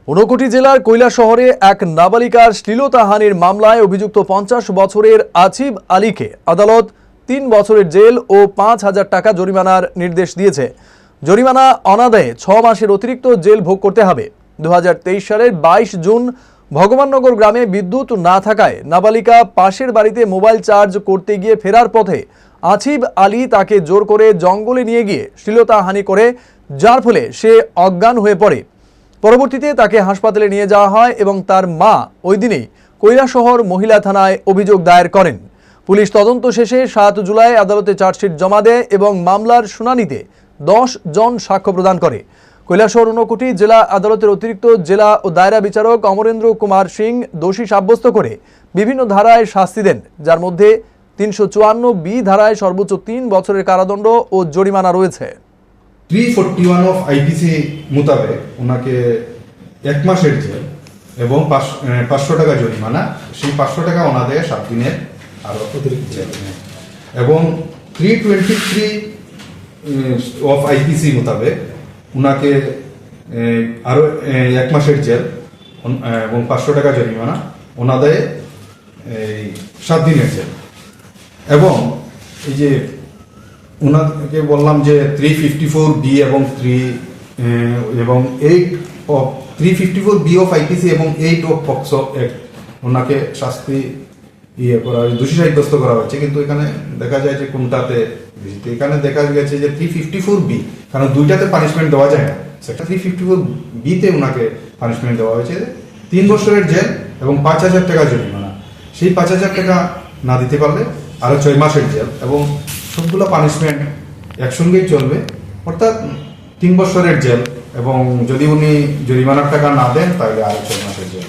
ঊনকোটি জেলার কৈলাসহরে এক নাবালিকার শ্লীলতাহানির মামলায় অভিযুক্ত 50 বছরের আসিফ আলীকে আদালত 3 বছরের জেল ও 5,000 টাকা জরিমানার নির্দেশ দিয়েছে। জরিমানা অনাদায়ে 6 মাসের অতিরিক্ত জেল ভোগ করতে হবে। 2023 সালের 22 জুন ভগবাননগর গ্রামে বিদ্যুৎ না থাকায় নাবালিকা পাশের বাড়িতে মোবাইল চার্জ করতে গিয়ে ফেরার পথে আসিফ আলী তাকে জোর করে জঙ্গলে নিয়ে গিয়ে শ্লীলতাহানি করে, যার ফলে সে অজ্ঞান হয়ে পড়ে। পরবর্তীতে তাকে হাসপাতালে নিয়ে যাওয়া হয় এবং তার মা ওই দিনেই কৈলাসহর মহিলা থানায় অভিযোগ দায়ের করেন। পুলিশ তদন্ত শেষে 7 জুলাই আদালতে চার্জশিট জমা দেয় এবং মামলার শুনানিতে 10 জন সাক্ষ্য প্রদান করে। কৈলাসহর ঊনকোটি জেলা আদালতের অতিরিক্ত জেলা ও দায়রা বিচারক অমরেন্দ্র কুমার সিং দোষী সাব্যস্ত করে বিভিন্ন ধারায় শাস্তি দেন, যার মধ্যে 354B ধারায় সর্বোচ্চ 3 বছরের কারাদণ্ড ও জরিমানা রয়েছে। 341 অফ আইপিসি মোতাবেক ওনাকে 1 মাসের জেল এবং 500 টাকা জরিমানা, সেই 500 টাকা ওনাদের 7 দিনের আরো অতিরিক্ত জেল, এবং 323 অফ আইপিসি মোতাবেক ওনাকে আরো 1 মাসের জেল এবং 500 টাকা জরিমানা, ওনাদের 7 দিনের জেল। এবং এই যে ওনাকে বললাম যে 354B এবং 8 অফ 354B অফ আইপিসি এবং 8 অফ পক্সো অ্যাক্ট ওনাকে শাস্তি করা দোষী সাব্যস্ত করা হয়েছে। কিন্তু এখানে দেখা যায় যে কোনটাতে এখানে দেখা গেছে যে 354B, কারণ দুইটাতে পানিশমেন্ট দেওয়া যায় না, সেটা 354B তে ওনাকে পানিশমেন্ট দেওয়া হয়েছে 3 বছরের জেল এবং 5,000 টাকা জরিমানা। সেই 5,000 টাকা না দিতে পারলে আরো 6 মাসের জেল, এবং সবগুলো পানিশমেন্ট একসঙ্গেই চলবে, অর্থাৎ 3 বছরের জেল, এবং যদি উনি জরিমানার টাকা না দেন তাহলে আরো 6 মাসের জেল।